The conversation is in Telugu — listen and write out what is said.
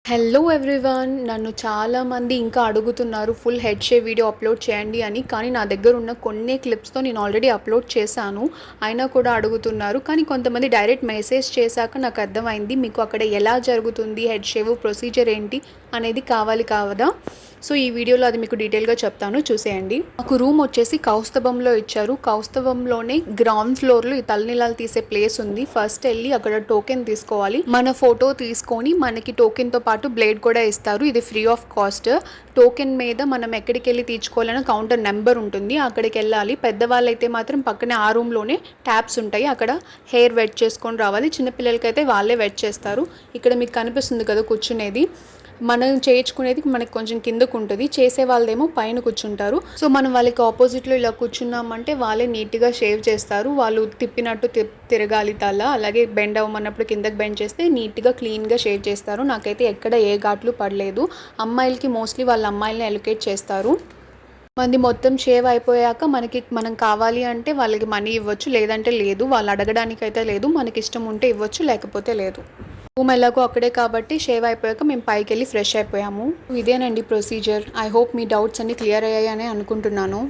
Hello everyone. నన్ను చాలామంది ఇంకా అడుగుతున్నారు full head shave video upload చేయండి అని. కానీ నా దగ్గర ఉన్న కొన్ని క్లిప్స్తో నేను ఆల్రెడీ అప్లోడ్ చేశాను. అయినా కూడా అడుగుతున్నారు. కానీ కొంతమంది డైరెక్ట్ మెసేజ్ చేశాక నాకు అర్థమైంది మీకు అక్కడ ఎలా జరుగుతుంది, హెడ్ షేవ్ ప్రొసీజర్ ఏంటి అనేది కావాలి కావదా. సో ఈ వీడియోలో అది మీకు డీటెయిల్గా చెప్తాను, చూసేయండి. మాకు రూమ్ వచ్చేసి కౌస్తభంలో ఇచ్చారు. కౌస్తభంలోనే గ్రౌండ్ ఫ్లోర్లో ఈ తలనీలాలు తీసే ప్లేస్ ఉంది. ఫస్ట్ వెళ్ళి అక్కడ టోకెన్ తీసుకోవాలి. మన ఫోటో తీసుకొని మనకి టోకెన్తో పాటు బ్లేడ్ కూడా ఇస్తారు. ఇది ఫ్రీ ఆఫ్ కాస్ట్. టోకెన్ మీద మనం ఎక్కడికి వెళ్ళి తీర్చుకోవాలన్న కౌంటర్ నెంబర్ ఉంటుంది, అక్కడికి వెళ్ళాలి. పెద్దవాళ్ళు అయితే మాత్రం పక్కనే ఆ రూమ్లోనే ట్యాప్స్ ఉంటాయి, అక్కడ హెయిర్ వెట్ చేసుకొని రావాలి. చిన్నపిల్లలకైతే వాళ్ళే వెట్ చేస్తారు. ఇక్కడ మీకు కనిపిస్తుంది కదా కూర్చునేది, మనం చేయించుకునేది మనకి కొంచెం కిందకు ఉంటుంది, చేసే వాళ్ళేమో పైన కూర్చుంటారు. సో మనం వాళ్ళకి ఆపోజిట్లో ఇలా కూర్చున్నామంటే వాళ్ళే నీట్గా షేవ్ చేస్తారు. వాళ్ళు తిప్పినట్టు తిరగాలి తల, అలాగే బెండ్ అవ్వమన్నప్పుడు కిందకి బెండ్ చేస్తే నీట్గా క్లీన్గా షేవ్ చేస్తారు. నాకైతే ఎక్కడ ఏ ఘాట్లు పడలేదు. అమ్మాయిలకి మోస్ట్లీ వాళ్ళ అమ్మాయిలని ఎలొకేట్ చేస్తారు. మంది మొత్తం షేవ్ అయిపోయాక మనం కావాలి అంటే వాళ్ళకి మనీ ఇవ్వచ్చు, లేదంటే లేదు. వాళ్ళు అడగడానికి అయితే లేదు, మనకి ఇష్టం ఉంటే ఇవ్వచ్చు, లేకపోతే లేదు. రూమ్ ఎలాగో అక్కడే కాబట్టి షేవ్ అయిపోయాక మేము పైకి వెళ్ళి ఫ్రెష్ అయిపోయాము. ఇదేనండి procedure. I hope me doubts అన్ని క్లియర్ అయ్యాయని అనుకుంటున్నాను.